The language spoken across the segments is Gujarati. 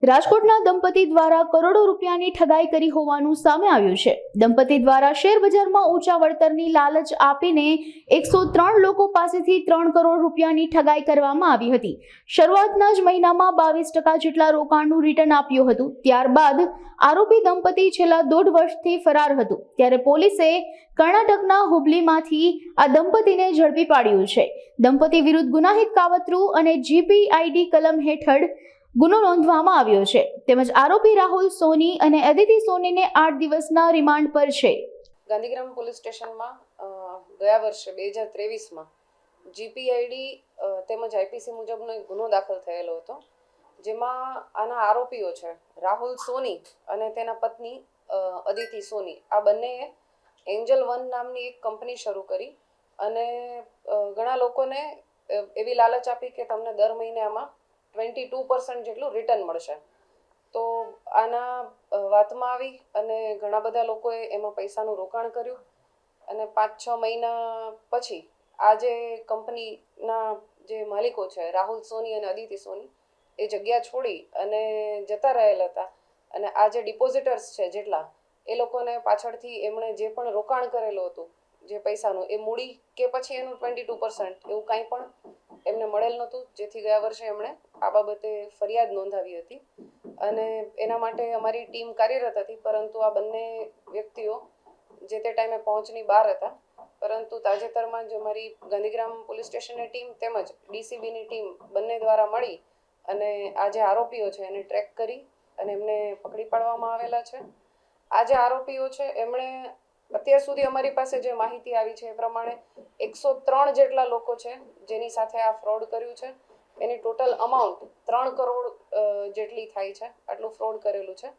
રાજકોટના દંપતી દ્વારા કરોડો રૂપિયાની ઠગાઈ કરી હોવાનું સામે આવ્યું છે। દંપતી દ્વારા શેર બજારમાં ઊંચા વળતરની લાલચ આપીને 103 લોકો પાસેથી 3 કરોડ રૂપિયાની ઠગાઈ કરવામાં આવી હતી। શરૂઆતના જ મહિનામાં 22% જેટલા રોકાણનું રિટર્ન આપ્યું હતું। ત્યારબાદ આરોપી દંપતી છેલ્લા 1.5 વર્ષથી ફરાર હતું। ત્યારે પોલીસે કર્ણાટકના હુબલીમાંથી આ દંપતીને ઝડપી પાડ્યું છે। દંપતી વિરુદ્ધ ગુનાહિત કાવતરું અને જીપીઆઈડી કલમ હેઠળ ગુનો નોંધવામાં આવ્યો છે। તેમજ આરોપી રાહુલ સોની અને અદિતિ સોનીને 8 દિવસના રિમાન્ડ પર છે। ગાંધીગ્રામ પોલીસ સ્ટેશનમાં ગયા વર્ષે 2023માં જીપીઆઈડી તેમજ આઈપીસી મુજબનો એક ગુનો દાખલ થયેલો હતો, જેમાં આના આરોપીઓ છે રાહુલ સોની અને તેના પત્ની અદિતિ સોની। આ બંનેએ એન્જલ વન નામની એક કંપની શરૂ કરી અને ઘણા લોકોને એવી લાલચ આપી કે તમને દર મહિને આમાં 22% જેટલું રિટર્ન મળશે। તો આના વાતમાં આવી અને ઘણા બધા લોકોએ એમાં પૈસાનું રોકાણ કર્યું અને 5-6 મહિના પછી આ જે કંપનીના જે માલિકો છે રાહુલ સોની અને અદિતિ સોની એ જગ્યા છોડી અને જતા રહેલા હતા અને આ જે ડિપોઝિટર્સ છે જેટલા એ લોકોને પાછળથી એમણે જે પણ રોકાણ કરેલું હતું જે પૈસાનું એ મૂડી કે પછી એનું 22% એવું કાંઈ પણ એમને મળેલ નહોતું, જેથી ગયા વર્ષે એમણે આ બાબતે ફરિયાદ નોંધાવી હતી અને એના માટે અમારી ટીમ કાર્યરત હતી। પરંતુ આ બંને વ્યક્તિઓ જે તે ટાઈમે પહોંચની બહાર હતા, પરંતુ તાજેતરમાં જ અમારી ગાંધીગ્રામ પોલીસ સ્ટેશનની ટીમ તેમજ ડીસીબીની ટીમ બંને દ્વારા મળી અને આ જે આરોપીઓ છે એને ટ્રેક કરી અને એમને પકડી પાડવામાં આવેલા છે। આ જે આરોપીઓ છે એમણે અત્યાર સુધી અમારી પાસે જે માહિતી આવી છે એ પ્રમાણે 103 જેટલા લોકો છે જેની સાથે આ ફ્રોડ કર્યું છે। એની ટોટલ અમાઉન્ટ 3 કરોડ જેટલી થાય છે, આટલું ફ્રોડ કરેલું છે।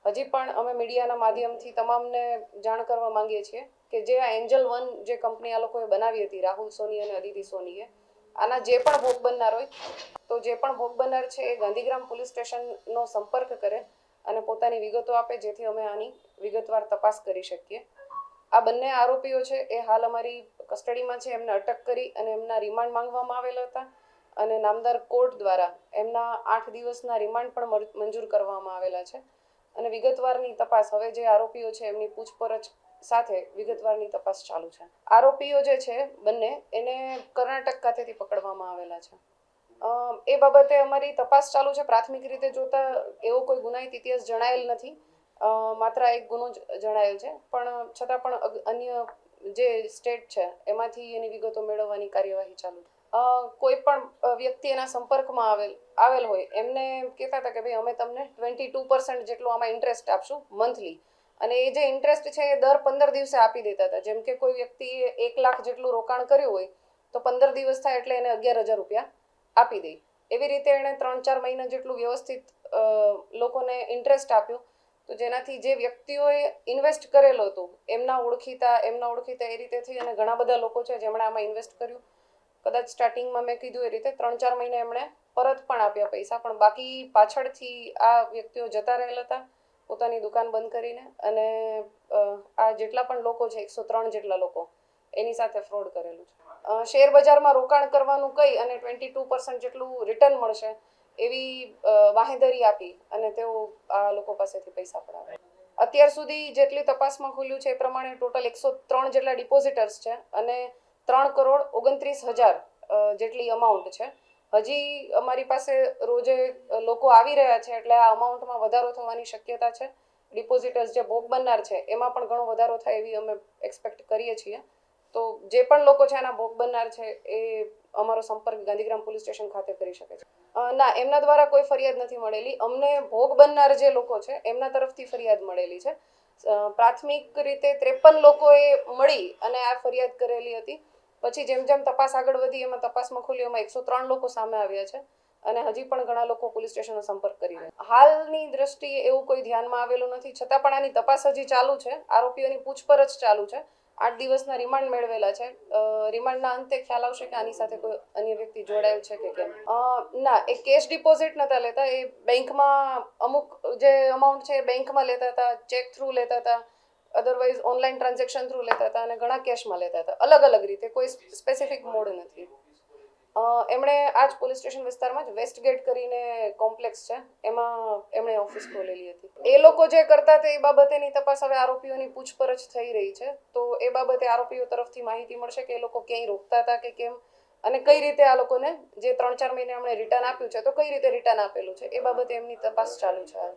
હજી પણ અમે મીડિયાના માધ્યમથી તમામને જાણ કરવા માંગીએ છીએ કે જે આ એન્જલ વન જે કંપની આ લોકોએ બનાવી હતી રાહુલ સોની અને અદિતિ સોનીએ, આના જે પણ ભોગ બનનાર હોય તો જે પણ ભોગ બનનાર છે એ ગાંધીગ્રામ પોલીસ સ્ટેશનનો સંપર્ક કરે અને પોતાની વિગતો આપે, જેથી અમે આની વિગતવાર તપાસ કરી શકીએ। આ બંને આરોપીઓ છે એ હાલ અમારી કસ્ટડીમાં છે, એમને અટક કરી અને એમના રિમાન્ડ માંગવામાં આવેલા હતા અને નામદાર કોર્ટ દ્વારા એમના 8 દિવસના રિમાન્ડ પણ મંજૂર કરવામાં આવેલા છે અને વિગતવારની તપાસ હવે જે આરોપીઓ છે એમની પૂછપરછ સાથે વિગતવારની તપાસ ચાલુ છે। આરોપીઓ જે છે બંને એને કર્ણાટક ખાતેથી પકડવામાં આવેલા છે। એ બાબતે અમારી તપાસ ચાલુ છે। પ્રાથમિક રીતે જોતા એવો કોઈ ગુનાહિત ઇતિહાસ જણાયેલ નથી, માત્ર એક ગુનો જણાયેલ છે, પણ છતાં પણ અન્ય જે સ્ટેટ છે એમાંથી એની વિગતો મેળવવાની કાર્યવાહી ચાલુ છે। કોઈ પણ વ્યક્તિ એના સંપર્કમાં આવેલ હોય એમને કહેતા હતા કે ભાઈ અમે તમને 22% જેટલું આમાં ઇન્ટરેસ્ટ આપશું મંથલી, અને એ જે ઇન્ટરેસ્ટ છે એ દર 15 દિવસે આપી દેતા હતા। જેમ કે કોઈ વ્યક્તિએ 1 લાખ જેટલું રોકાણ કર્યું હોય તો 15 દિવસ થાય એટલે એને 11,000 રૂપિયા આપી દે। એવી રીતે એણે 3-4 મહિના જેટલું વ્યવસ્થિત લોકોને ઇન્ટરેસ્ટ આપ્યું, તો જેનાથી જે વ્યક્તિઓએ ઇન્વેસ્ટ કરેલો હતો એમના ઓળખીતા એ રીતે થઈ અને ઘણા બધા લોકો છે જેમણે આમાં ઇન્વેસ્ટ કર્યું। કદાચ સ્ટાર્ટિંગમાં મેં કીધું એ રીતે 3-4 મહિના એમણે પરત પણ આપ્યા પૈસા, પણ બાકી પાછળથી આ વ્યક્તિઓ જતા રહેલા હતા પોતાની દુકાન બંધ કરીને અને આ જેટલા પણ લોકો છે 103 જેટલા લોકો એની સાથે ફ્રોડ કરેલું છે। શેર બજારમાં રોકાણ કરવાનું કહી અને 22% જેટલું રિટર્ન મળશે એવી બાંહેધરી આપી અને તેઓ આ લોકો પાસેથી પૈસા પડાવે। અત્યાર સુધી જેટલી તપાસમાં ખુલ્યું છે એ પ્રમાણે ટોટલ 103 જેટલા ડિપોઝિટર્સ છે અને 3,29,00,000 જેટલી અમાઉન્ટ છે। હજી અમારી પાસે રોજે લોકો આવી રહ્યા છે એટલે આ અમાઉન્ટમાં વધારો થવાની શક્યતા છે। ડિપોઝિટર્સ જે ભોગ બનનાર છે એમાં પણ ઘણો વધારો થાય એવી અમે એક્સપેક્ટ કરીએ છીએ। તો જે પણ લોકો છે એના ભોગ બનનાર છે એ અમારો સંપર્ક ગાંધીગ્રામ પોલીસ સ્ટેશન ખાતે કરી શકે છે। ના, એમના દ્વારા કોઈ ફરિયાદ નથી મળેલી, અમને ભોગ બનનાર જે લોકો છે એમના તરફથી ફરિયાદ મળેલી છે। પ્રાથમિક રીતે 53 લોકોએ મળી અને આ ફરિયાદ કરેલી હતી। પછી જેમ જેમ તપાસ આગળ વધી એમાં તપાસમાં ખુલ્યું એમાં 103 લોકો સામે આવ્યા છે અને હજી પણ ઘણા લોકો પોલીસ સ્ટેશનનો સંપર્ક કરી રહ્યા। હાલની દ્રષ્ટિએ એવું કોઈ ધ્યાનમાં આવેલું નથી, છતાં પણ આની તપાસ હજી ચાલુ છે। આરોપીઓની પૂછપરછ ચાલુ છે। 8 દિવસના રિમાન્ડ મેળવેલા છે। રિમાન્ડના અંતે ખ્યાલ આવશે કે આની સાથે કોઈ અન્ય વ્યક્તિ જોડાયેલ છે કે કેમ। ના, એ કેશ ડિપોઝિટ નતા લેતા, એ બેંકમાં અમુક જે અમાઉન્ટ છે એ બેંકમાં લેતા હતા, ચેક થ્રુ લેતા હતા, અધરવાઇઝ ઓનલાઈન ટ્રાન્ઝેક્શન થ્રુ લેતા હતા અને ઘણા કેશમાં લેતા હતા, અલગ અલગ રીતે, કોઈ સ્પેસિફિક મોડ નથી। એમણે આ જ પોલીસ સ્ટેશન વિસ્તારમાં જ વેસ્ટ ગેટ કરીને કોમ્પ્લેક્સ છે, એમાં એમણે ઓફિસ ખોલેલી હતી. એ લોકો જે કરતા હતા એ બાબતેની તપાસ હવે આરોપીઓની પૂછપરછ થઈ રહી છે, તો એ બાબતે આરોપીઓ તરફથી માહિતી મળશે કે એ લોકો ક્યાંય રોકતા હતા કે કેમ, અને કઈ રીતે આ લોકોને જે 3-4 મહિને એમણે રિટર્ન આપ્યું છે તો કઈ રીતે રિટર્ન આપેલું છે એ બાબતે એમની તપાસ ચાલુ છે.